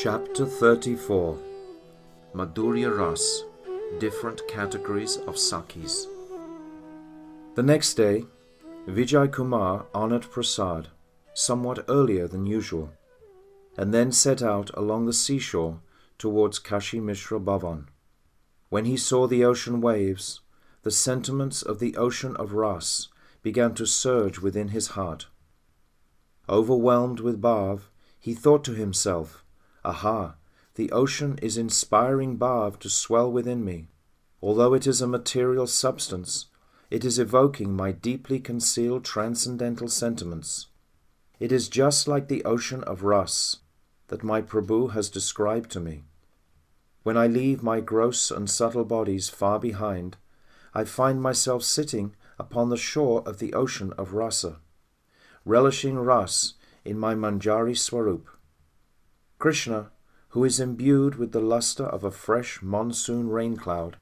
Chapter 34. Madhura-Rasa, Different Categories of Sakhis. The next day, Vijay Kumar honored Prasad somewhat earlier than usual, and then set out along the seashore towards Kashi Mishra Bhavan. When he saw the ocean waves, the sentiments of the ocean of Ras began to surge within his heart. Overwhelmed with bhav, he thought to himself, "Aha, the ocean is inspiring bhav to swell within me. Although it is a material substance, it is evoking my deeply concealed transcendental sentiments. It is just like the ocean of Ras that my Prabhu has described to me. When I leave my gross and subtle bodies far behind, I find myself sitting upon the shore of the ocean of Rasa, relishing Ras in my Manjari Swarup. Krishna, who is imbued with the lustre of a fresh monsoon rain cloud,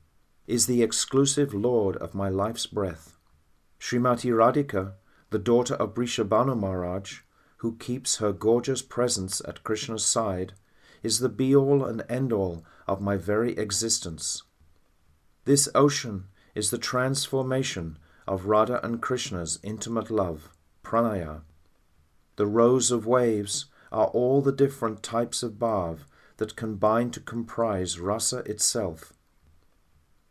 is the exclusive lord of my life's breath. Srimati Radhika, the daughter of Vrishabhanu Maharaj, who keeps her gorgeous presence at Krishna's side, is the be-all and end-all of my very existence. This ocean is the transformation of Radha and Krishna's intimate love, pranaya. The rows of waves are all the different types of bhav that combine to comprise rasa itself.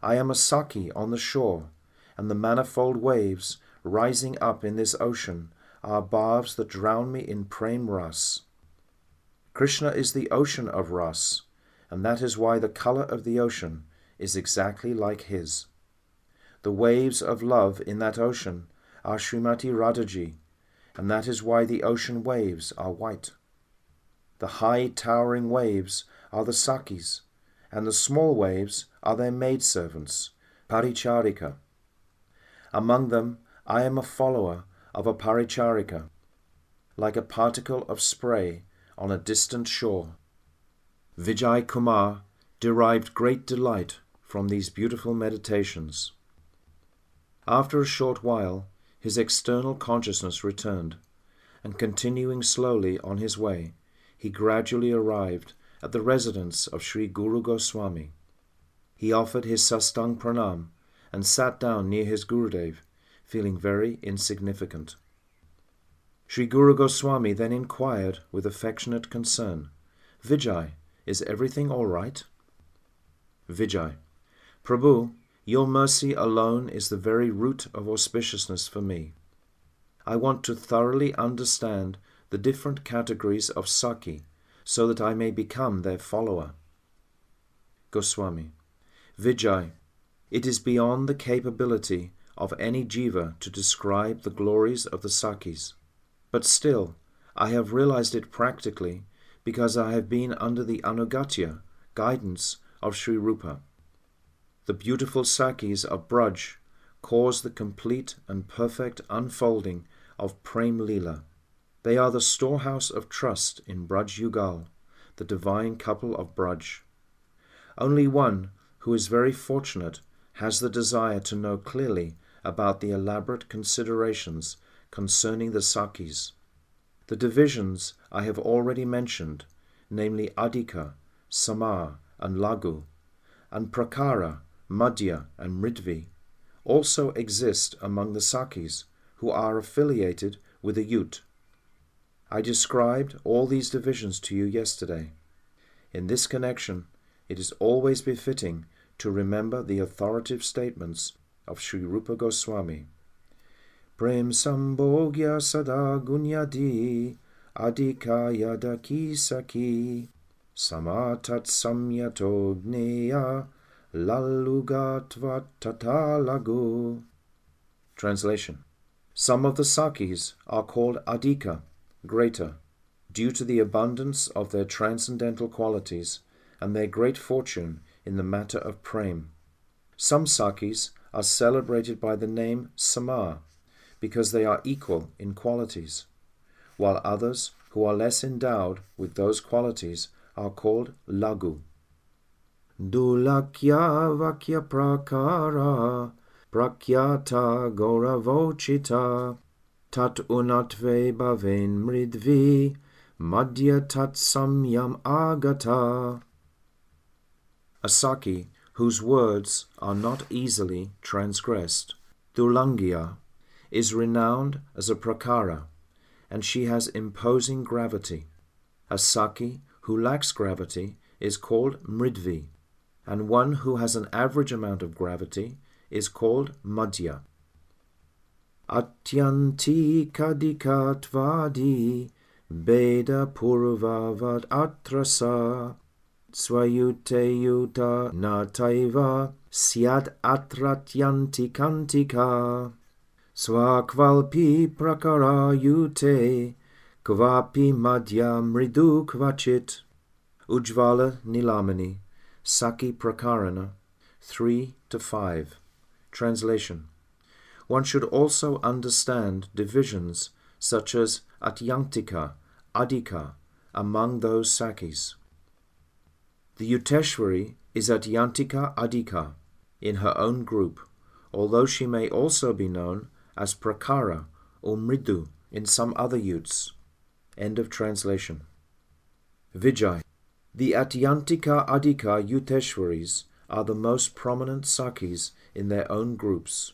I am a Sakhi on the shore, and the manifold waves rising up in this ocean are bhavs that drown me in prem ras. Krishna is the ocean of ras, and that is why the colour of the ocean is exactly like his. The waves of love in that ocean are Srimati Radhaji, and that is why the ocean waves are white. The high towering waves are the Sakhis, and the small waves are their maidservants, Paricharika. Among them I am a follower of a Paricharika, like a particle of spray on a distant shore. Vijay Kumar derived great delight from these beautiful meditations. After a short while, his external consciousness returned, and continuing slowly on his way, he gradually arrived at the residence of Sri Guru Goswami. He offered his sastang pranam and sat down near his Gurudev, feeling very insignificant. Sri Guru Goswami then inquired with affectionate concern, "Vijay, is everything all right?" Vijay: "Prabhu, your mercy alone is the very root of auspiciousness for me. I want to thoroughly understand the different categories of Sakhi, so that I may become their follower." Goswami: "Vijay, it is beyond the capability of any jiva to describe the glories of the Sakhis, but still I have realized it practically because I have been under the anugatya, guidance of Sri Rupa. The beautiful Sakhis of Braj cause the complete and perfect unfolding of Prem Leela. They are the storehouse of trust in Braj Yugal, the divine couple of Braj. Only one who is very fortunate has the desire to know clearly about the elaborate considerations concerning the Sakhis. The divisions I have already mentioned, namely Adhika, Samar, and Lagu, and Prakara, Madhya, and Mridvi, also exist among the Sakhis who are affiliated with a Yut. I described all these divisions to you yesterday. In this connection, it is always befitting to remember the authoritative statements of Sri Rupa Goswami. Prem sambhogya sada gunyadi adhika yadaki sakhi samatat samyato gneya lalugatva tatalagu. Translation: Some of the Sakhis are called adhika, greater, due to the abundance of their transcendental qualities and their great fortune in the matter of prem. Some Sakhis are celebrated by the name Samar, because they are equal in qualities, while others who are less endowed with those qualities are called Lagu. Dulakya vakya prakara prakyata gauravochita tat unatve bhaven mridvi Madhya tat samyam agata. A Sakhi whose words are not easily transgressed, Dulangya, is renowned as a prakara, and she has imposing gravity. A Sakhi who lacks gravity is called mridvi, and one who has an average amount of gravity is called madhya. Atyanti kadikatvadi beda purvavad atrasa swayute yuta nataiva syad atratyanti kantika swakvalpi prakara yute kvapi madhya mridu kvachit. Ujvala Nilamani, Sakhi Prakarana 3-5. Translation. One should also understand divisions such as Atyantika, Adhika, among those Sakhis. The Yuteshwari is Atyantika Adhika in her own group, although she may also be known as Prakara or Mridu in some other Yuts. End of translation. Vijay. The Atyantika Adhika Yuteshwaris are the most prominent Sakhis in their own groups.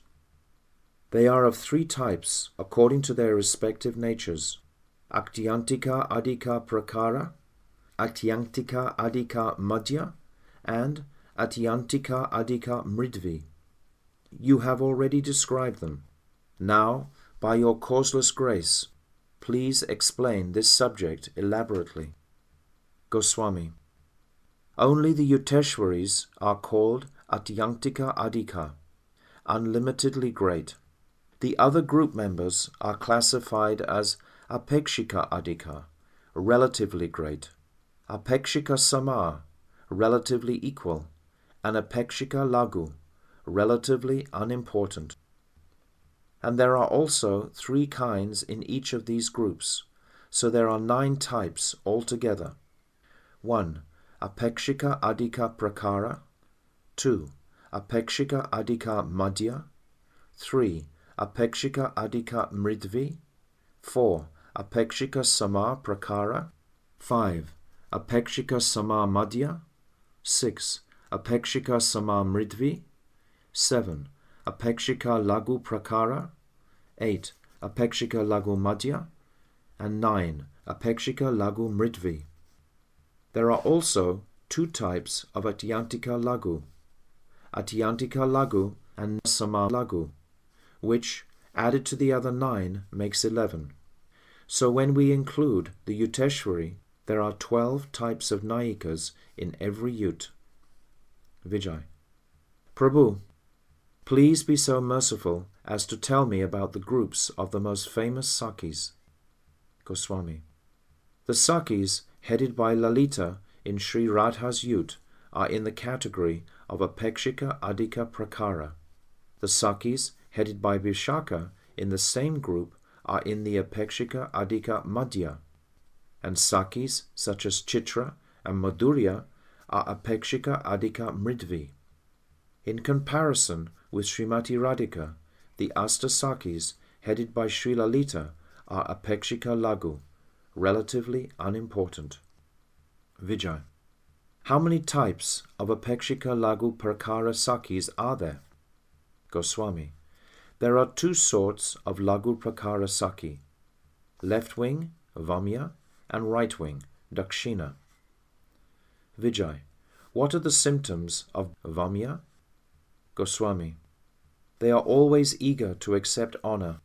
They are of 3 types according to their respective natures: Atyantika Adhika Prakara, Atyantika Adhika Madhya, and Atyantika Adhika Mridvi. You have already described them. Now, by your causeless grace, please explain this subject elaborately. Goswami. Only the Yuteshwaris are called Atyantika Adhika, unlimitedly great. The other group members are classified as Apekshika Adhika, relatively great, Apekshika Sama, relatively equal, and Apekshika Lagu, relatively unimportant. And there are also 3 kinds in each of these groups, so there are 9 types altogether. 1. Apekshika Adhika Prakara. 2. Apekshika Adhika Madhya. 3. Apekshika Adhika Mridvi. 4. Apekshika Sama Prakara. 5. Apekshika Sama Madhya. 6. Apekshika Sama Mridvi. 7. Apekshika Lagu Prakara. 8. Apekshika Lagu Madhya. And 9. Apekshika Lagu Mridvi. There are also 2 types of Atyantika Lagu, Atyantika Lagu and Sama Lagu, which, added to the other 9, makes 11. So when we include the Yuteshwari, there are 12 types of Nayikas in every Yut. Vijay. Prabhu, please be so merciful as to tell me about the groups of the most famous Sakhis. Goswami. The Sakhis headed by Lalita in Sri Radha's Yut are in the category of Apekshika Adhika Prakara. The Sakhis headed by Vishaka in the same group are in the Apekshika Adhika Madhya, and Sakhis such as Chitra and Madhurya are Apekshika Adhika Mridvi. In comparison with Srimati Radhika, the Asta Sakhis headed by Sri Lalita are Apekshika Lagu, relatively unimportant. Vijay. How many types of Apekshika Lagu Prakara Sakhis are there? Goswami. There are 2 sorts of Lagu Prakara Sakhi, left wing, Vamya, and right wing, Dakshina. Vijay. What are the symptoms of Vamya? Goswami. They are always eager to accept honor,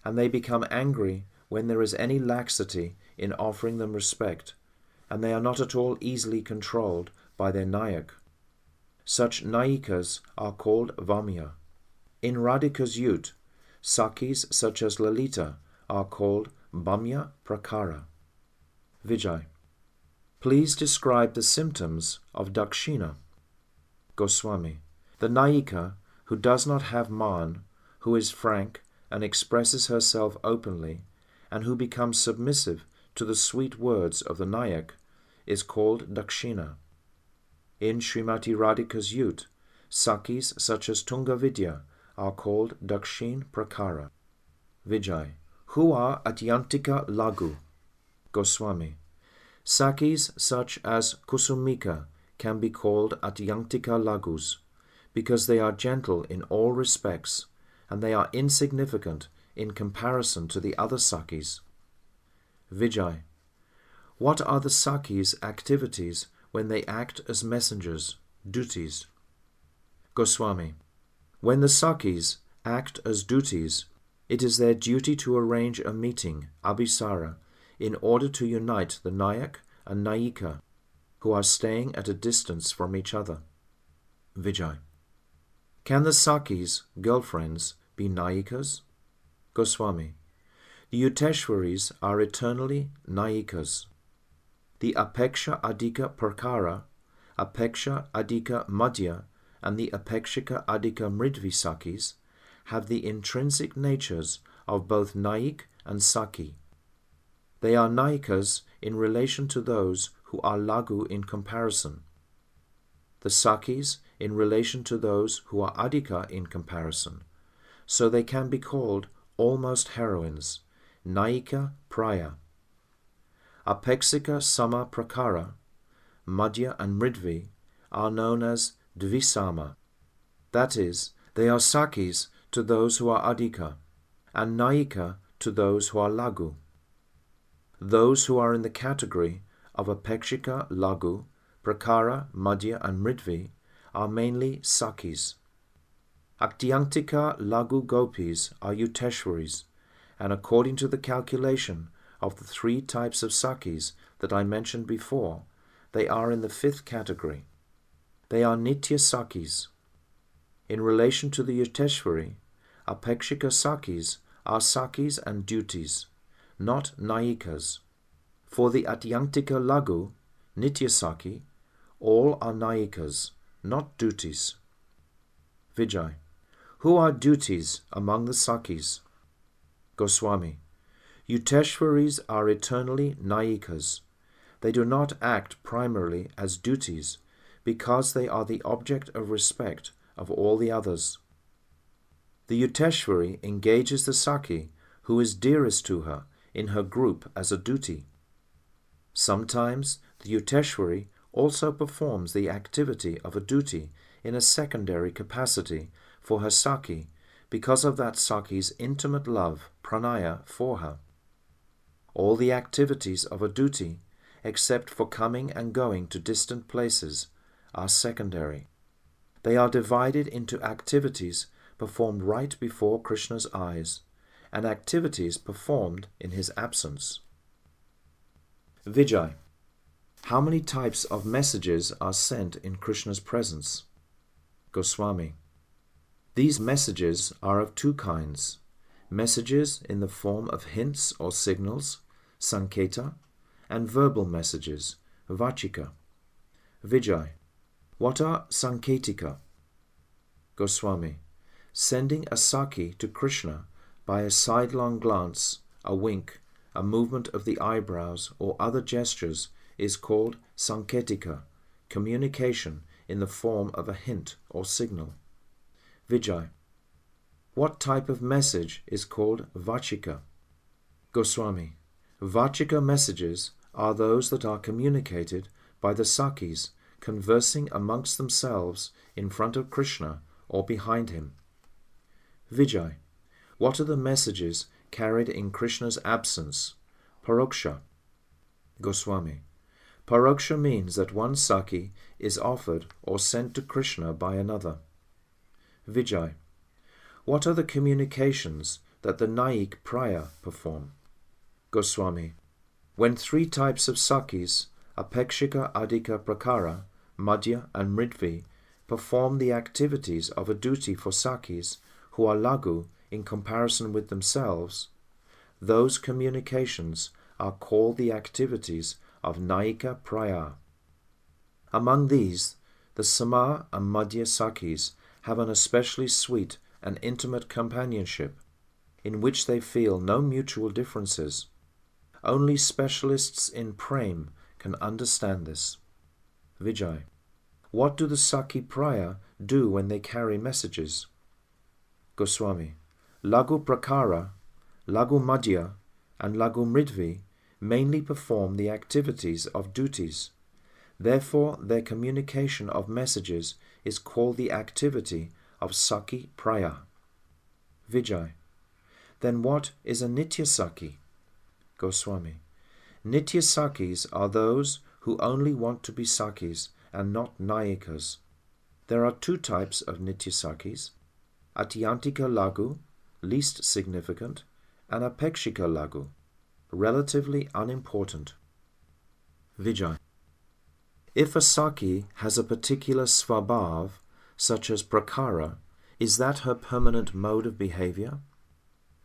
and they become angry when there is any laxity in offering them respect, and they are not at all easily controlled by their Nayak. Such Nayikas are called Vamya. In Radhika's Yut, Sakhis such as Lalita are called Bhamya Prakara. Vijay. Please describe the symptoms of Dakshina. Goswami. The Nayika who does not have man, who is frank and expresses herself openly, and who becomes submissive to the sweet words of the Nayak, is called Dakshina. In Srimati Radhika's Yut, Sakhis such as Tungavidya are called Dakshin Prakara. Vijay. Who are Atyantika Lagu? Goswami. Sakhis such as Kusumika can be called Atyantika Lagus, because they are gentle in all respects, and they are insignificant in comparison to the other Sakhis. Vijay. What are the Sakhis' activities when they act as messengers, duties? Goswami. When the Sakhis act as duties, it is their duty to arrange a meeting, Abhisara, in order to unite the Nayak and Nayika, who are staying at a distance from each other. Vijay. Can the Sakhis, girlfriends, be Nayikas? Goswami. The Yuteshwaris are eternally Nayikas. The Apeksha Adhika Prakara, Apeksha Adhika Madhya, and the Apekshika Adhika Mridvi Sakhis have the intrinsic natures of both Nayik and Sakhi. They are Nayikas in relation to those who are Lagu in comparison, the Sakhis in relation to those who are Adhika in comparison, so they can be called almost heroines, Nayika Praya. Apeksika Sama Prakara, Madhya and Mridvi are known as Dvisama. That is, they are Sakhis to those who are Adhika, and Nayika to those who are Lagu. Those who are in the category of Apekshika Lagu, Prakara, Madhya and Mridvi are mainly Sakhis. Aktyantika Lagu Gopis are Yuteshwaris, and according to the calculation of the 3 types of Sakhis that I mentioned before, they are in the 5th category. They are Nitya Sakhis. In relation to the Yuteshwari, Apekshika Sakhis are Sakhis and duties, not Nayikas. For the Atyantika Lagu, Nitya Sakhi, all are Nayikas, not duties. Vijay. Who are duties among the Sakhis? Goswami. Yuteshwaris are eternally Nayikas. They do not act primarily as duties because they are the object of respect of all the others. The Yuteshwari engages the Sakhi who is dearest to her in her group as a duty. Sometimes the Yuteshwari also performs the activity of a duty in a secondary capacity for her Sakhi because of that Sakhi's intimate love, pranaya, for her. All the activities of a duty, except for coming and going to distant places, are secondary. They are divided into activities performed right before Krishna's eyes and activities performed in his absence. Vijay. How many types of messages are sent in Krishna's presence? Goswami. These messages are of 2 kinds. Messages in the form of hints or signals, sanketa, and verbal messages, vachika. Vijay. What are sanketika? Goswami. Sending a Sakhi to Krishna by a sidelong glance, a wink, a movement of the eyebrows, or other gestures is called sanketika, communication in the form of a hint or signal. Vijay. What type of message is called vachika? Goswami. Vachika messages are those that are communicated by the Sakhis conversing amongst themselves in front of Krishna or behind him. Vijay. What are the messages carried in Krishna's absence? Paroksha. Goswami. Paroksha means that one Sakhi is offered or sent to Krishna by another. Vijay. What are the communications that the Nayik Praya perform? Goswami. When 3 types of Sakhis, Apekshika Adhika Prakara, Madhya and Mridvi, perform the activities of a duty for Sakhis who are Lagu in comparison with themselves, those communications are called the activities of Nayika Praya. Among these, the Sama and Madhya Sakhis have an especially sweet and intimate companionship, in which they feel no mutual differences. Only specialists in Prem can understand this. Vijay. What do the Sakhi Praya do when they carry messages? Goswami. Lagu Prakara, Lagu Madhya, and Lagu Mridvi mainly perform the activities of duties. Therefore, their communication of messages is called the activity of Sakhi Praya. Vijay. Then what is a Nitya Sakhi? Goswami. Nitya Sakhis are those who only want to be Sakhis and not Nayikas. There are two types of Nitya Sakhis: Atyantika Lagu, least significant, and Apekshika Lagu, relatively unimportant. Vijay. If a Sakhi has a particular svabhav, such as prakara, is that her permanent mode of behavior?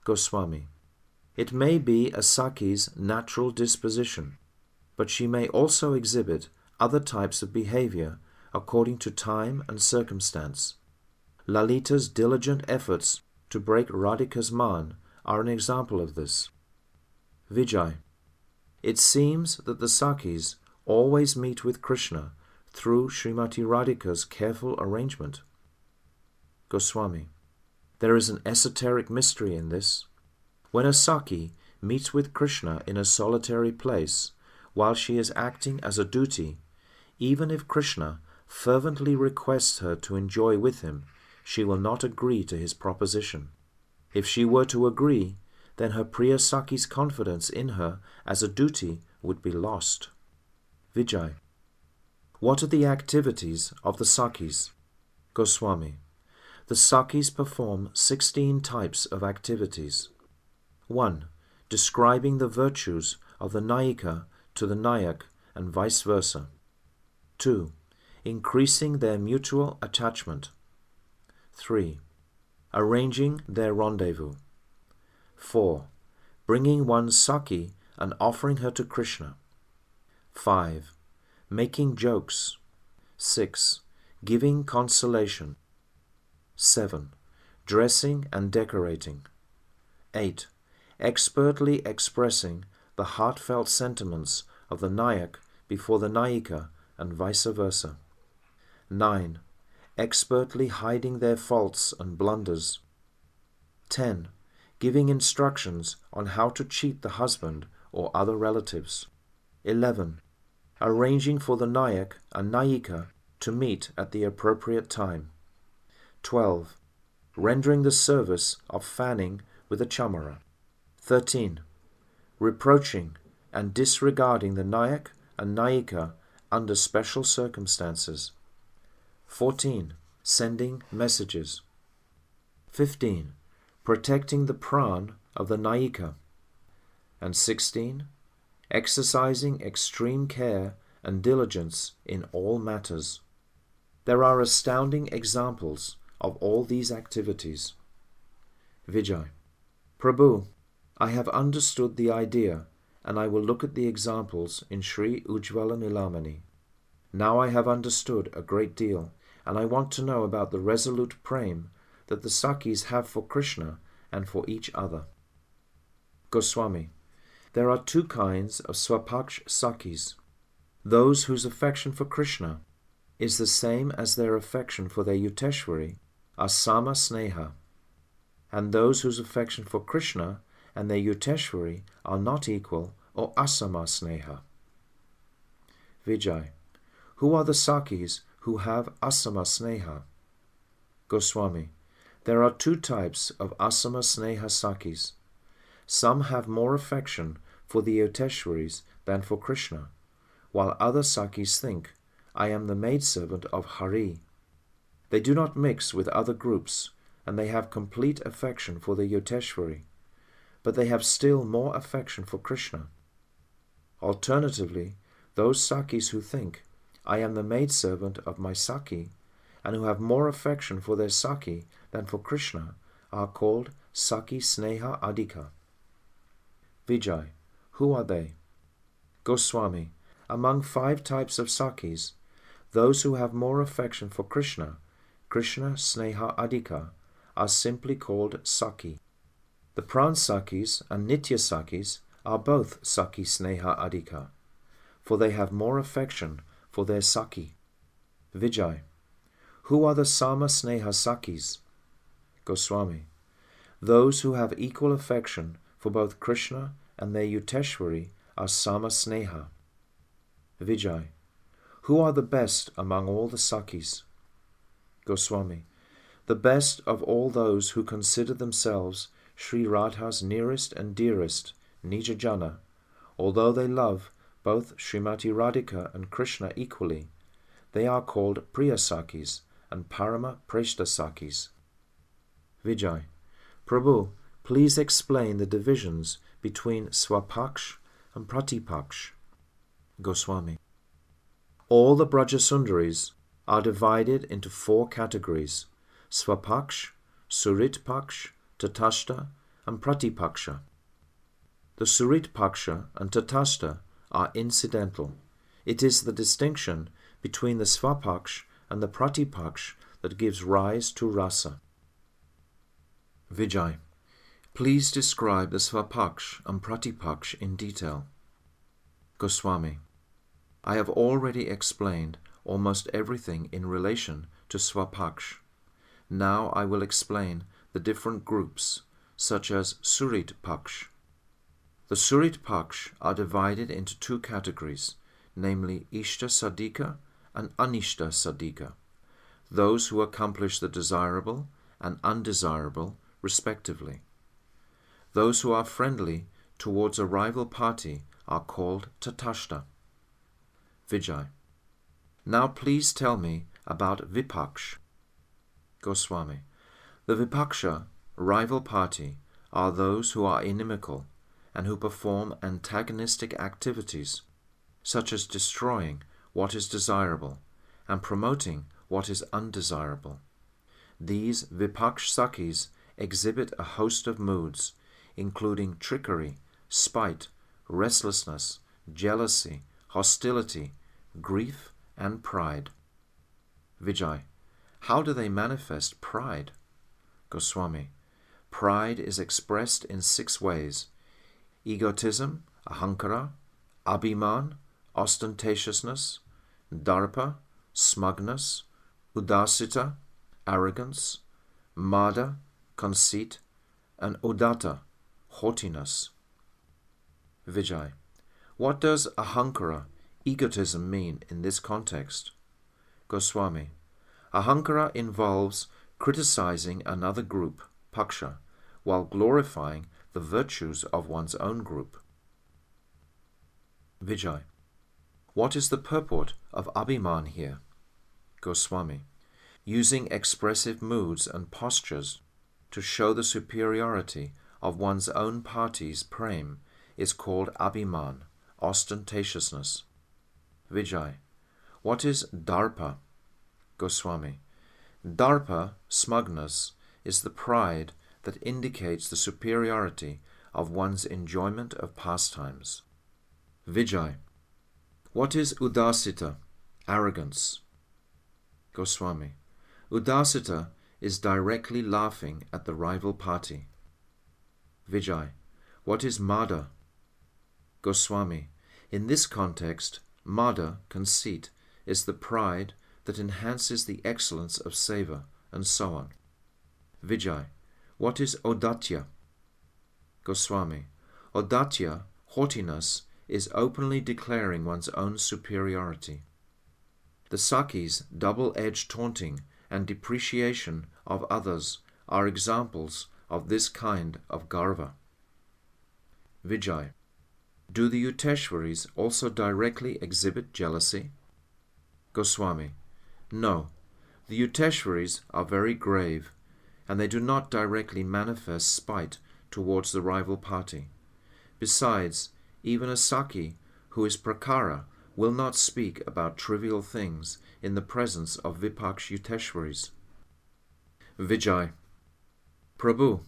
Goswami. It may be a Sakhi's natural disposition, but she may also exhibit other types of behavior according to time and circumstance. Lalita's diligent efforts to break Radhika's man are an example of this. Vijay. It seems that the Sakhis always meet with Krishna through Srimati Radhika's careful arrangement. Goswami. There is an esoteric mystery in this. When a Sakhi meets with Krishna in a solitary place while she is acting as a duty, even if Krishna fervently requests her to enjoy with him, she will not agree to his proposition. If she were to agree, then her Priya Sakhi's confidence in her as a duty would be lost. Vijay. What are the activities of the Sakhis? Goswami. The Sakhis perform 16 types of activities. 1. Describing the virtues of the Nayika to the Nayak and vice versa. 2. Increasing their mutual attachment. 3. Arranging their rendezvous. 4. Bringing one Sakhi and offering her to Krishna. 5. Making jokes. 6. Giving consolation. 7. Dressing and decorating. 8. Expertly expressing the heartfelt sentiments of the Nayak before the Nayika and vice versa. 9. Expertly hiding their faults and blunders. 10. Giving instructions on how to cheat the husband or other relatives. 11. Arranging for the Nayak and Nayika to meet at the appropriate time. 12. Rendering the service of fanning with a chamara. 13. Reproaching and disregarding the Nayak and Nayika under special circumstances. 14. Sending messages. 15. Protecting the pran of the Nayika. And 16. Exercising extreme care and diligence in all matters. There are astounding examples of all these activities. Vijay. Prabhu, I have understood the idea, and I will look at the examples in Sri Ujjvala Nilamani. Now I have understood a great deal, and I want to know about the resolute prem that the Sakhis have for Krishna and for each other. Goswami. There are two kinds of Swapaksh Sakhis. Those whose affection for Krishna is the same as their affection for their Yuteshwari are Sama Sneha, and those whose affection for Krishna and their Yuteshwari are not equal or Asama Sneha. Vijay. Who are the Sakhis who have Asama Sneha? Goswami. There are two types of Asama Sneha Sakhis. Some have more affection for the Yuteshwaris than for Krishna, while other Sakhis think, I am the maidservant of Hari. They do not mix with other groups, and they have complete affection for the Yuteshwari, but they have still more affection for Krishna. Alternatively, those Sakhis who think, I am the maidservant of my Sakhi, and who have more affection for their Sakhi than for Krishna, are called Sakhi Sneha Adhika. Vijay. Who are they? Goswami. Among 5 types of Sakhis, those who have more affection for Krishna, Krishna Sneha Adhika, are simply called Sakhi. The Pran Sakhis and Nitya Sakhis are both Sakhi Sneha Adhika, for they have more affection for their Sakhi. Vijay. Who are the Sama Sneha Sakhis? Goswami. Those who have equal affection for both Krishna and their Yuteshwari are Sama Sneha. Vijay. Who are the best among all the Sakhis? Goswami. The best of all those who consider themselves Sri Radha's nearest and dearest, Nija Jana, although they love both Srimati Radhika and Krishna equally. They are called Priya Sakhis and Parama Preshta Sakhis. Vijay. Prabhu, please explain the divisions between Swapaksh and Pratipaksh. Goswami. All the Brajasundaris are divided into 4 categories: Swapaksh, Suritpaksh, Tatashta, and Pratipaksha. The Suritpaksha and Tatashta are incidental. It is the distinction between the Swapaksh and the Pratipaksh that gives rise to rasa. Vijay. Please describe the Swapaksh and Pratipaksh in detail. Goswami. I have already explained almost everything in relation to Swapaksh. Now I will explain the different groups, such as Surit Paksh. The Surit Paksh are divided into 2 categories, namely Ishta Sadhika and Anishta Sadhika, those who accomplish the desirable and undesirable respectively. Those who are friendly towards a rival party are called Tatashta. Vijay. Now please tell me about Vipaksh. Goswami. The Vipaksha, rival party, are those who are inimical and who perform antagonistic activities, such as destroying what is desirable and promoting what is undesirable. These Vipaksh Sakhis exhibit a host of moods, including trickery, spite, restlessness, jealousy, hostility, grief, and pride. Vijay. How do they manifest pride? Goswami. Pride is expressed in 6 ways: egotism, ahankara, abhiman, ostentatiousness, darpa, smugness, udasita, arrogance, mada, conceit, and udatta, haughtiness. Vijay. What does ahankara, egotism, mean in this context? Goswami. Ahankara involves criticizing another group, paksha, while glorifying the virtues of one's own group. Vijay. What is the purport of abhiman here? Goswami. Using expressive moods and postures to show the superiority of one's own party's prem is called abhiman, ostentatiousness. Vijay. What is darpa? Goswami. Darpa, smugness, is the pride that indicates the superiority of one's enjoyment of pastimes. Vijay. What is udasita, arrogance? Goswami. Udasita is directly laughing at the rival party. Vijay. What is mada? Goswami. In this context, mada, conceit, is the pride that enhances the excellence of seva, and so on. Vijay. What is odatya? Goswami. Odatya, haughtiness, is openly declaring one's own superiority. The Sakhis' double-edged taunting and depreciation of others are examples of this kind of garva. Vijay. Do the Yuteshwaris also directly exhibit jealousy? Goswami. No, the Yuteshwaris are very grave, and they do not directly manifest spite towards the rival party. Besides, even a Sakhi who is prakara will not speak about trivial things in the presence of Vipaksh Yuteshwaris. Vijay. Prabhu,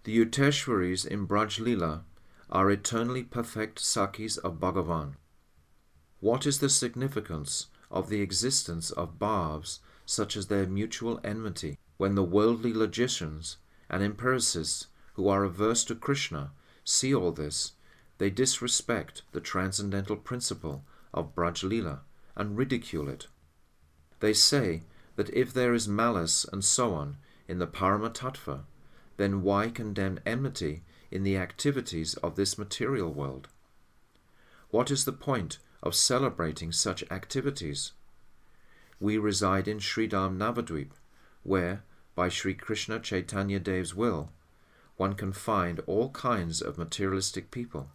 the Yuteshwaris in Braj Lila are eternally perfect Sakhis of Bhagavan. What is the significance of the existence of bhavs such as their mutual enmity, when the worldly logicians and empiricists who are averse to Krishna see all this? They disrespect the transcendental principle of Braj Lila and ridicule it. They say that if there is malice and so on in the Parama-tattva, then why condemn enmity in the activities of this material world? what is the point of celebrating such activities? We reside in Sridham Navadvip, where, by Sri Krishna Chaitanya Dev's will, one can find all kinds of materialistic people.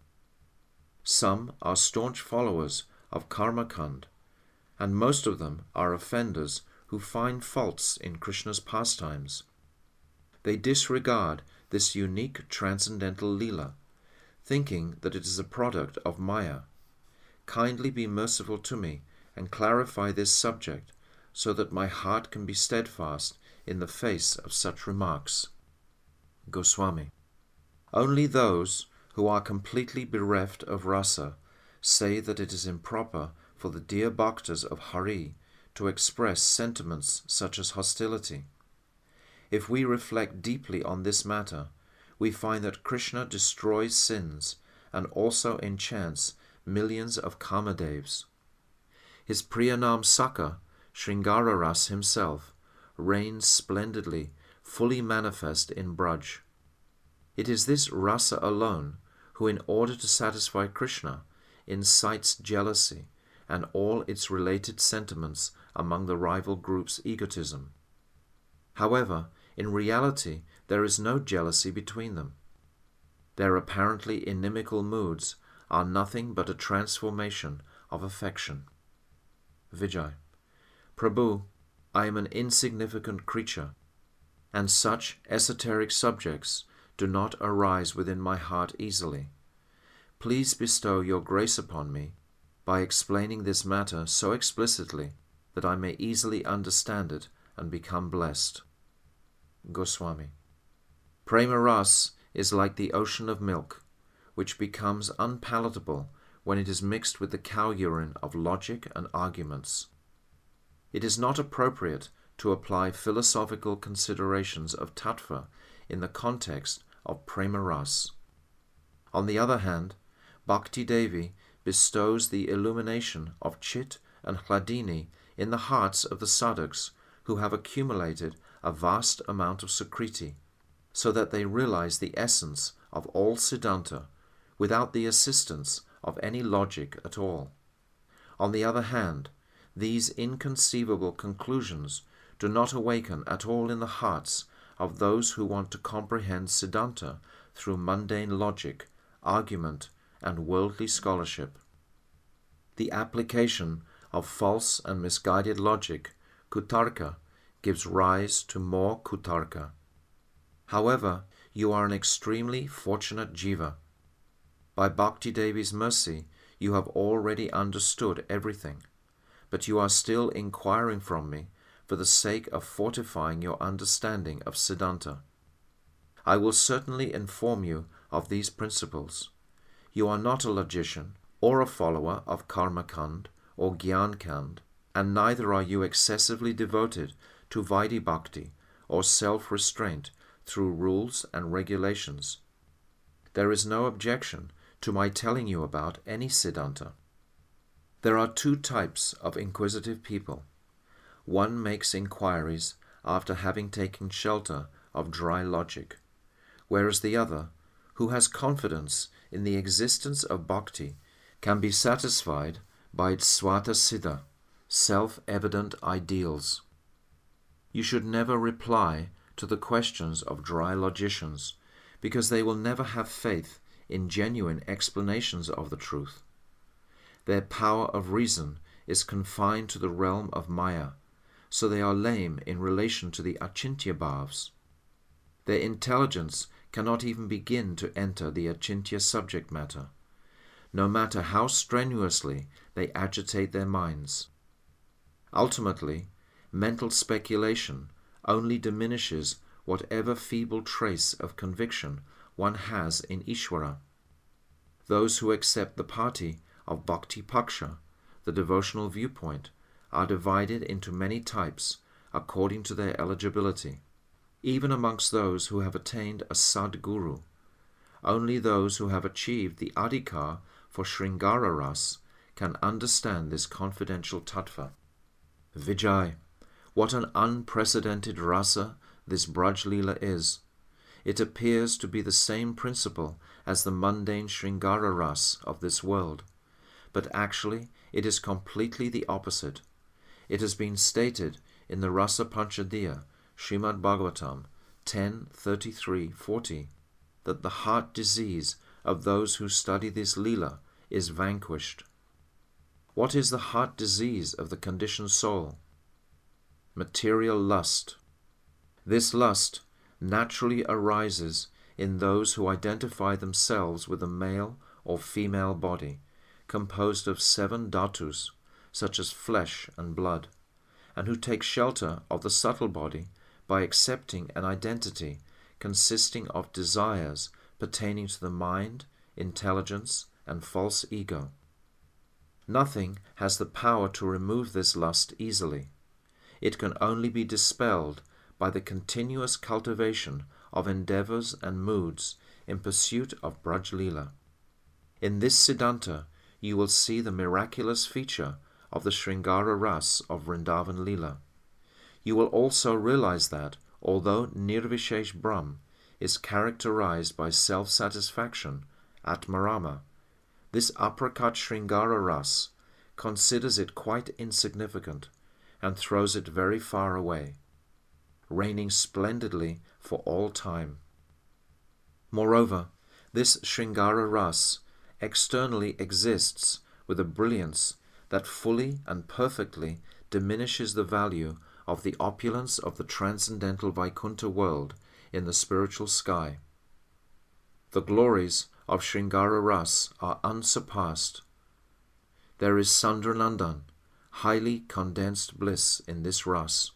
Some are staunch followers of Karmakand, and most of them are offenders who find faults in Krishna's pastimes. They disregard this unique transcendental Leela, thinking that it is a product of Maya. Kindly be merciful to me and clarify this subject so that my heart can be steadfast in the face of such remarks. Goswami. Only those who are completely bereft of rasa say that it is improper for the dear bhaktas of Hari to express sentiments such as hostility. If we reflect deeply on this matter, we find that Krishna destroys sins and also enchants millions of Kamadevs. His Priyanam Sakha, Sringara-Ras himself, reigns splendidly, fully manifest in Braj. It is this rasa alone who, in order to satisfy Krishna, incites jealousy and all its related sentiments among the rival groups' egotism. However, in reality, there is no jealousy between them. Their apparently inimical moods are nothing but a transformation of affection. Vijay. Prabhu, I am an insignificant creature, and such esoteric subjects do not arise within my heart easily. Please bestow your grace upon me by explaining this matter so explicitly that I may easily understand it and become blessed. Goswami. Prema Ras is like the ocean of milk, which becomes unpalatable when it is mixed with the cow urine of logic and arguments. It is not appropriate to apply philosophical considerations of tattva in the context of Prema Ras. On the other hand, Bhakti Devi bestows the illumination of Chit and Hladini in the hearts of the sadhaks who have accumulated a vast amount of Sukriti, so that they realize the essence of all Siddhanta without the assistance of any logic at all. On the other hand, these inconceivable conclusions do not awaken at all in the hearts of those who want to comprehend Siddhanta through mundane logic, argument, and worldly scholarship. The application of false and misguided logic, kutarka, gives rise to more kutarka. However, you are an extremely fortunate jiva. By Bhakti Devi's mercy, you have already understood everything, but you are still inquiring from me for the sake of fortifying your understanding of Siddhanta. I will certainly inform you of these principles. You are not a logician or a follower of Karmakand or Gyankand, and neither are you excessively devoted to Vaidhi Bhakti or self-restraint through rules and regulations. There is no objection to my telling you about any Siddhanta. There are two types of inquisitive people. One makes inquiries after having taken shelter of dry logic, whereas the other, who has confidence in the existence of bhakti, can be satisfied by its swata siddha, self-evident ideals. You should never reply to the questions of dry logicians, because they will never have faith in genuine explanations of the truth. Their power of reason is confined to the realm of Maya, so they are lame in relation to the achintya bhavs. Their intelligence cannot even begin to enter the achintya subject matter, no matter how strenuously they agitate their minds. Ultimately, mental speculation only diminishes whatever feeble trace of conviction one has in Ishvara. Those who accept the party of Bhakti Paksha, the devotional viewpoint, are divided into many types according to their eligibility. Even amongst those who have attained a Sadguru, only those who have achieved the adhikar for Sringara Ras can understand this confidential tattva. Vijay, what an unprecedented rasa this Braj Leela is! It appears to be the same principle as the mundane Sringara Ras of this world, but actually it is completely the opposite. It has been stated in the Rasa Panchadiya, Srimad Bhagavatam 10:33-40, that the heart disease of those who study this Leela is vanquished. What is the heart disease of the conditioned soul? Material lust. This lust naturally arises in those who identify themselves with a male or female body, composed of 7 dhatus, such as flesh and blood, and who take shelter of the subtle body by accepting an identity consisting of desires pertaining to the mind, intelligence, and false ego. Nothing has the power to remove this lust easily. It can only be dispelled by the continuous cultivation of endeavors and moods in pursuit of Braj Leela. In this Siddhanta, you will see the miraculous feature of the Sringara Ras of Vrindavan Leela. You will also realize that, although Nirvishesh Brahm is characterized by self-satisfaction, Atmarama, this apricot Sringara Ras considers it quite insignificant and throws it very far away, reigning splendidly for all time. Moreover, this Sringara Ras externally exists with a brilliance that fully and perfectly diminishes the value of the opulence of the transcendental Vaikuntha world in the spiritual sky. The glories of Sringara Ras are unsurpassed. There is Sandranandan, highly condensed bliss in this Ras,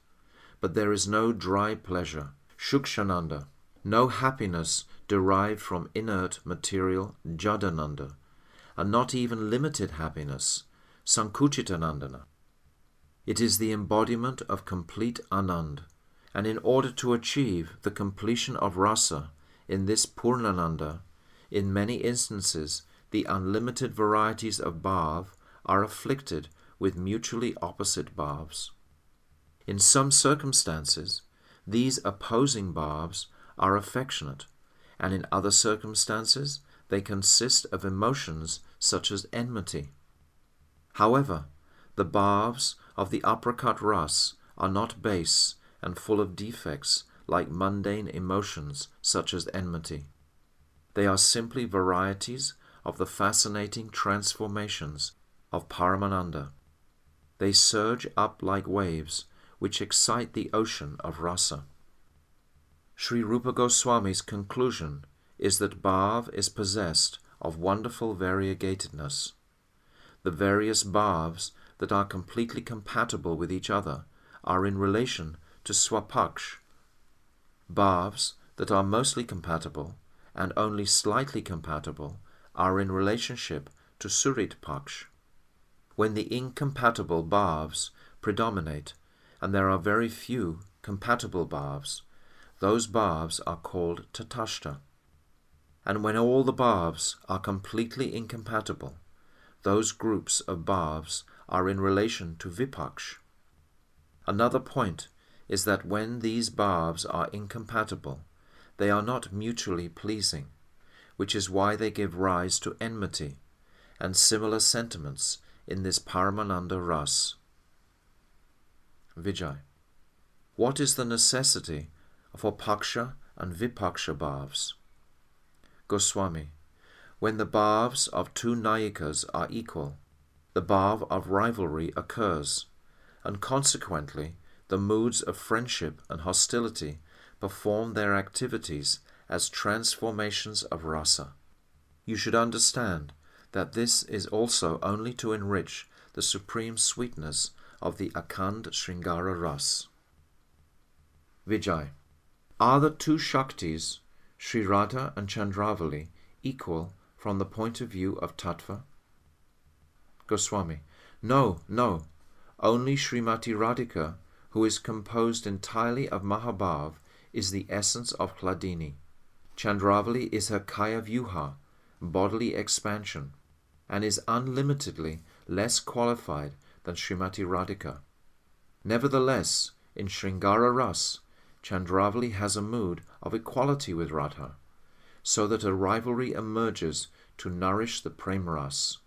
but there is no dry pleasure, Shukshananda, no happiness derived from inert material Jadananda, and not even limited happiness, Sankuchitanandana. It is the embodiment of complete Anand, and in order to achieve the completion of Rasa in this Purnananda, in many instances the unlimited varieties of bhav are afflicted with mutually opposite bhavs. In some circumstances, these opposing bhavs are affectionate, and in other circumstances they consist of emotions such as enmity. However, the bhavs of the apricot ras are not base and full of defects like mundane emotions such as enmity. They are simply varieties of the fascinating transformations of Paramananda. They surge up like waves which excite the ocean of rasa. Sri Rupa Goswami's conclusion is that bhav is possessed of wonderful variegatedness. The various bhavs that are completely compatible with each other are in relation to swapaksh. Bhavs that are mostly compatible and only slightly compatible are in relationship to surit paksh. When the incompatible bhavs predominate, and there are very few compatible bhavs, those bhavs are called tatashta. And when all the bhavs are completely incompatible, those groups of bhavs are in relation to vipaksh. Another point is that when these bhavs are incompatible, they are not mutually pleasing, which is why they give rise to enmity and similar sentiments in this Paramananda Ras. Vijay. What is the necessity for paksha and vipaksha bhavs? Goswami. When the bhavs of two nayikas are equal, the bhav of rivalry occurs, and consequently the moods of friendship and hostility perform their activities as transformations of rasa. You should understand that this is also only to enrich the supreme sweetness of the Akhand Sringara Ras. Vijay. Are the two Shaktis, Sri Radha and Chandravali, equal from the point of view of Tattva? Goswami. No, no. Only Srimati Radhika, who is composed entirely of Mahabhav, is the essence of Hladini. Chandravali is her Kaya Vyuha, bodily expansion, and is unlimitedly less qualified than Srimati Radhika. Nevertheless, in Sringara Ras, Chandravali has a mood of equality with Radha, so that a rivalry emerges to nourish the Prem Ras.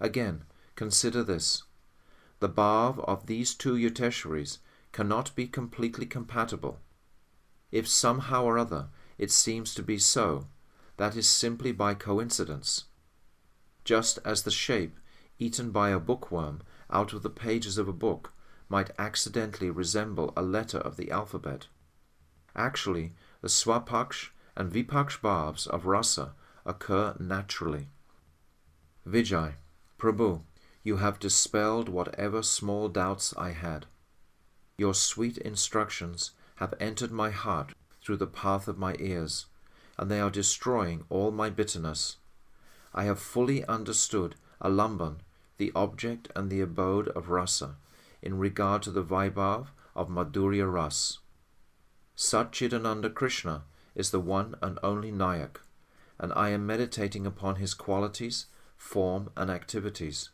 Again, consider this. The bhav of these two Yuteshwaris cannot be completely compatible. If somehow or other it seems to be so, that is simply by coincidence. Just as the shape eaten by a bookworm out of the pages of a book might accidentally resemble a letter of the alphabet. Actually, the swapaksh and vipaksh bhavs of rasa occur naturally. Vijay, Prabhu, you have dispelled whatever small doubts I had. Your sweet instructions have entered my heart through the path of my ears, and they are destroying all my bitterness. I have fully understood Alamban, the object and the abode of rasa, in regard to the Vaibhav of Madhura-Rasa. Satchidananda Krishna is the one and only Nayak, and I am meditating upon his qualities, form, and activities.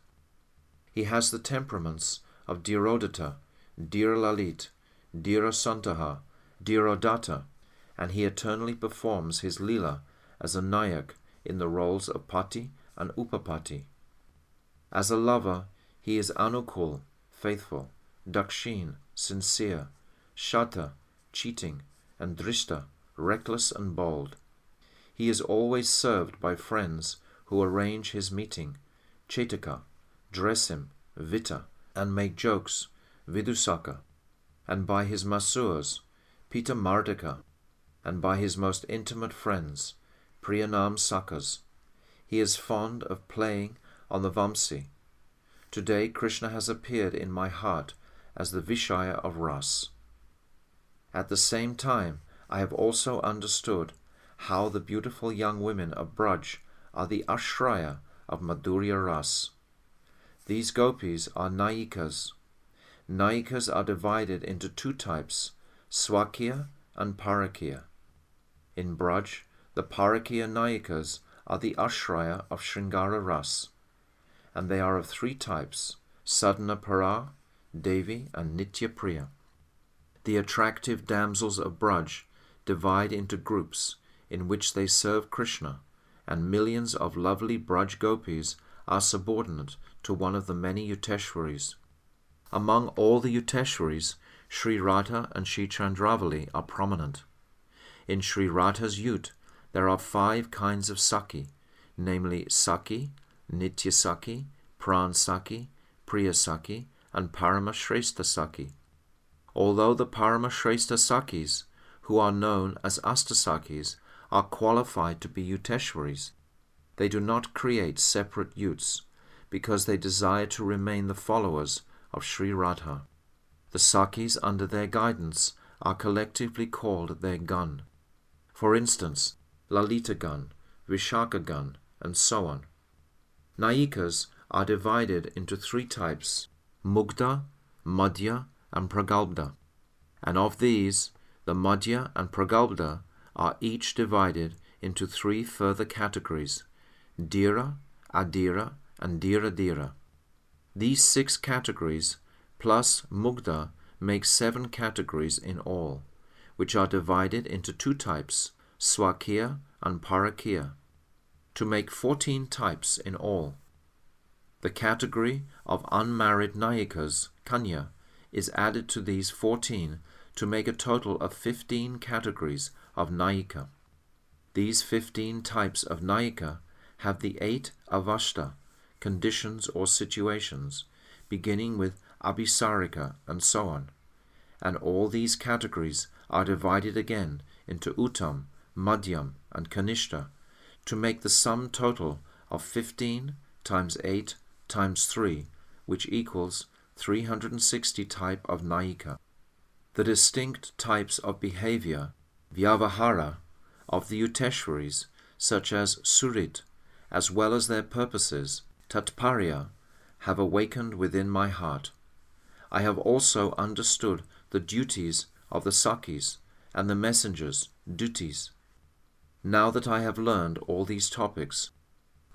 He has the temperaments of Dhirodata, Dhiralalit, Dhirasantaha, Dhirodatta, and he eternally performs his lila as a Nayak in the roles of Pati and Upapati. As a lover, he is Anukul, faithful, Dakshin, sincere, Shata, cheating, and Drishta, reckless and bold. He is always served by friends who arrange his meeting, Chetaka, dress him, Vita, and make jokes, Vidusaka, and by his Masurs, Pita Mardika, and by his most intimate friends, Priyanam Sakas. He is fond of playing on the Vamsi. Today Krishna has appeared in my heart as the Vishaya of Ras. At the same time, I have also understood how the beautiful young women of Braj are the Ashraya of Madhurya-Rasa. These gopis are Nayikas. Nayikas are divided into two types, Swakiya and Parakiya. In Braj, the Parakiya Nayikas are the Ashraya of Shringara-Rasa, and they are of three types, Sadhana-Para, Devi, and Nitya-Priya. The attractive damsels of Braj divide into groups in which they serve Krishna, and millions of lovely Braj gopis are subordinate to one of the many Yuteshwaris. Among all the Yuteshwaris, Sri Radha and Sri Chandravali are prominent. In Sri Radha's Yut, there are 5 kinds of Sakhi, namely Sakhi, Nitya Sakhi, Pran Sakhi, Priya Sakhi, and Paramashrestha Sakhi. Although the Paramashrestha Sakhis, who are known as Astasakhis, are qualified to be Yuteshwaris, they do not create separate Yuts, because they desire to remain the followers of Sri Radha. The Sakhis under their guidance are collectively called their Gan. For instance, Lalita Gan, Vishaka Gan, and so on. Nayikas are divided into 3 types, Mugdha, Madhya, and Pragalbdha. And of these, the Madhya and Pragalbdha are each divided into 3 further categories, Dhira, Adhira, and Dhira-Dhira. These 6 categories plus Mugdha make 7 categories in all, which are divided into 2 types, Swakiya and Parakiya, to make 14 types in all. The category of unmarried Nayikas, Kanya, is added to these 14 to make a total of 15 categories of Nayika. These 15 types of Nayika have the 8 avashta, conditions or situations, beginning with Abhisarika and so on, and all these categories are divided again into Uttam, Madhyam, and Kanishta to make the sum total of 15 times 8 times 3, which equals 360 type of Nayika. The distinct types of behavior, Vyavahara, of the Yuteshwaris, such as Surit, as well as their purposes, Tatparya, have awakened within my heart. I have also understood the duties of the Sakhis and the messengers, duties. Now that I have learned all these topics,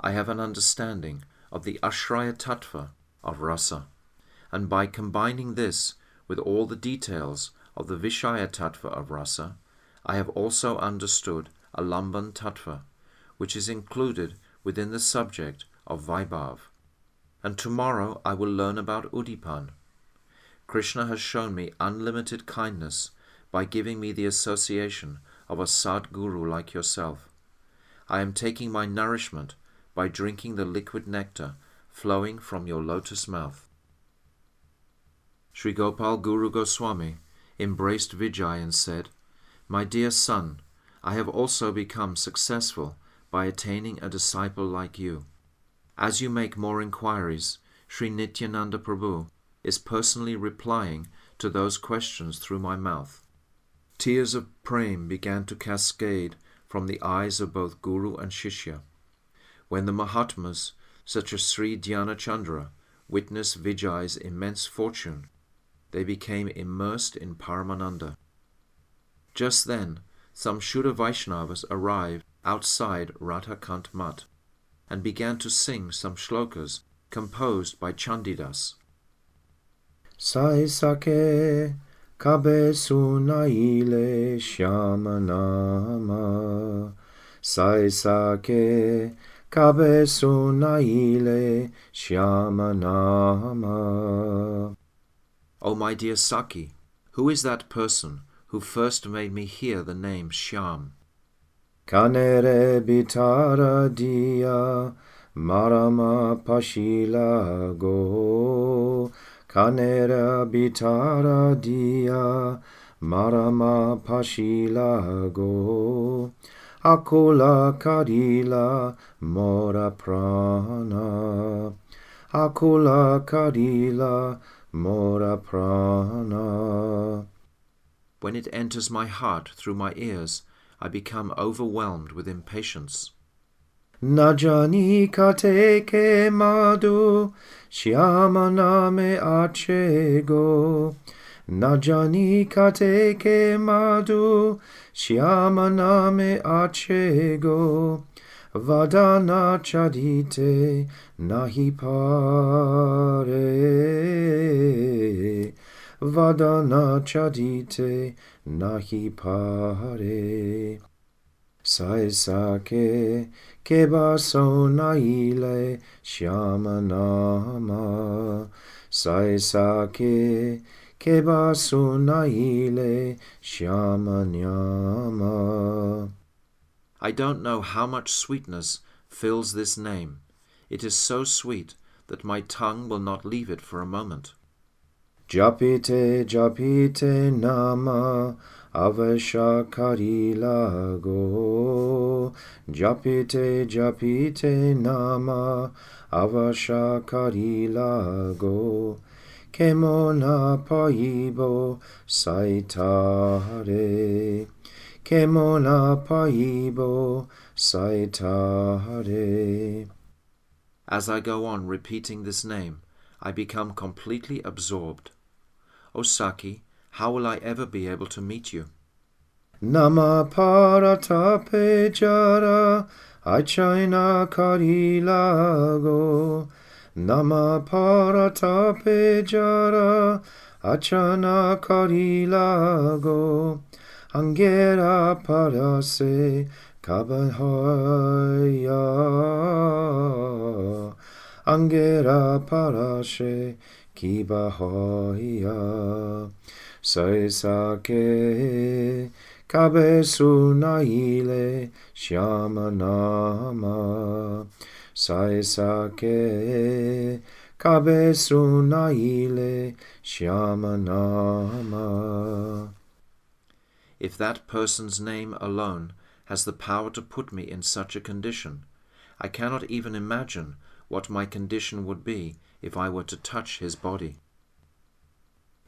I have an understanding of the Ashraya Tattva of Rasa, and by combining this with all the details of the Vishaya Tattva of Rasa, I have also understood Alamban Tattva, which is included within the subject of Vaibhav. and tomorrow I will learn about Udipan. Krishna has shown me unlimited kindness by giving me the association of a Sadguru like yourself. I am taking my nourishment by drinking the liquid nectar flowing from your lotus mouth. Sri Gopal Guru Goswami embraced Vijay and said, My dear son, I have also become successful by attaining a disciple like you. As you make more inquiries, Sri Nityananda Prabhu is personally replying to those questions through my mouth. Tears of prem began to cascade from the eyes of both Guru and Shishya. When the Mahatmas, such as Sri Dhyana Chandra, witnessed Vijay's immense fortune, they became immersed in Paramananda. Just then, some Shuddha Vaishnavas arrived outside Radhakant Mat and began to sing some shlokas composed by Chandidas. Sai sake kabe sunaile shyamanama, sai sake kabe sunaile shyamanama. O my dear Sakhi, who is that person who first made me hear the name Shyam? Kanere bitara dia marama pashila go, kanera bitara dia marama pashila go, akula karila mora prana, akula karila mora prana. When it enters my heart through my ears, I become overwhelmed with impatience. Najani kate ke madhu shyama name ache go, najani kate ke madhu shyama name ache go, vadana chadite nahi pare, vadana chadite nahi pare. Sai sake keba sonaile shyama nama, sai sake keba sonaile shyama nyama. I don't know how much sweetness fills this name. It is so sweet that my tongue will not leave it for a moment. Japite japite nama avasha karila go, japite japite nama avasha karila go, kemona paibo saitare, kemona paibo saitare. As I go on repeating this name, I become completely absorbed. O Sakhi, how will I ever be able to meet you? Nama paratape jara achaina karila go, nama paratape jara achana karila go, angera parase kabahaya, angera parase kibahoya. Sai sake kabe sunaile shyama nama, sai sake kabe sunaile shyama nama. If that person's name alone has the power to put me in such a condition, I cannot even imagine what my condition would be if I were to touch his body.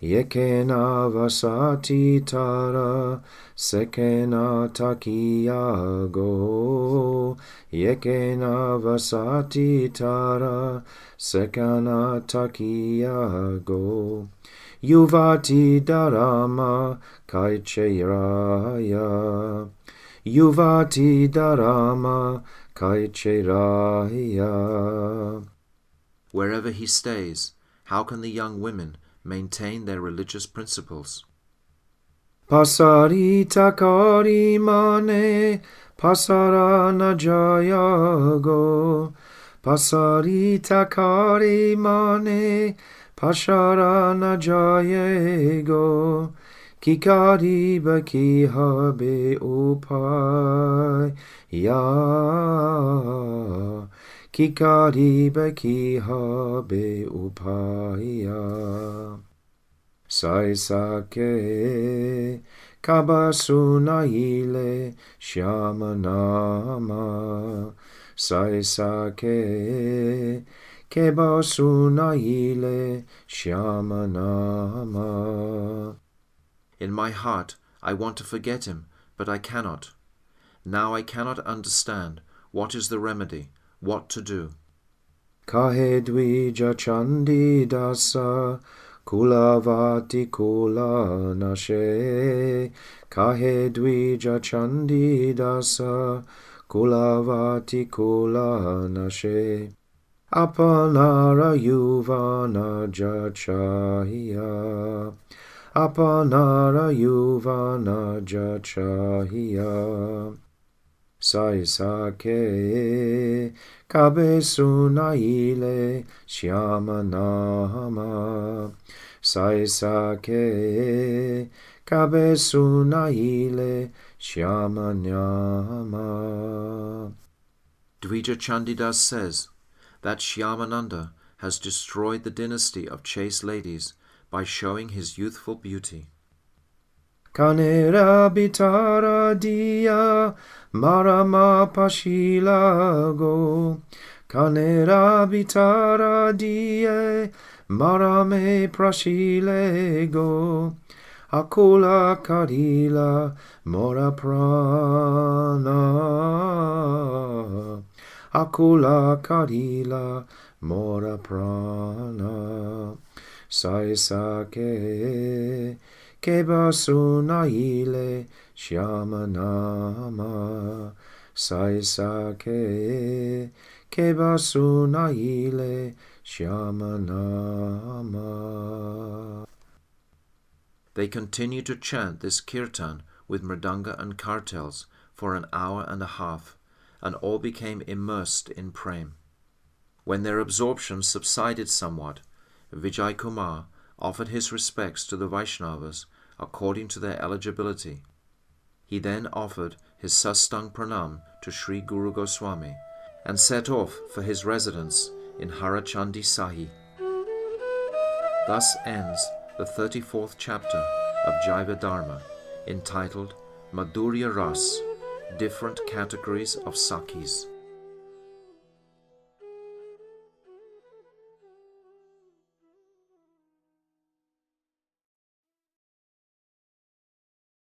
Yekena vasati tara sekena takiya go, yekena vasati tara sekena takiya go, yuvati dharma kaicheraya, yuvati dharma kaicheraya. Wherever he stays, how can the young women maintain their religious principles? Pasari takari mane pasara na jaya go, Pasarita kari mane pasharana jayego. Kikari baki habe upay ya. Kikari baki habe upay ya. Sai sake kabasunaile shyamanama. Sai sake kabasunaile shyamanama. In my heart I want to forget him, but I cannot. Now I cannot understand what is the remedy, what to do. Kahe dvija chandi dasa kulavati kula nashe. Kahe dvija chandi dasa kulavati kula nashe. Apanara yuvana jachaya. Apanara yuvana jachaya. Sai sake kabe sunaile shyamanama. Sai sake kabe sunaile shyamanama. Dvija Chandidas says that Shyamananda has destroyed the dynasty of chaste ladies by showing his youthful beauty. Kanera bitara dia marama pashilago. Kanera bitara dia marame prashilego. Akula karila mora prana. Akula karila mora prana. Sai sake keba sunaile shyamanama. Sai sake keba sunaile shyamanama. They continued to chant this kirtan with mridanga and kartels for an hour and a half, and all became immersed in prem. When their absorption subsided somewhat, Vijay Kumar offered his respects to the Vaishnavas according to their eligibility. He then offered his sastang pranam to Sri Guru Goswami and set off for his residence in Harachandi Sahi. Thus ends the 34th chapter of Jaiva-Dharma, entitled Madhura-Rasa, Different Categories of Sakhis.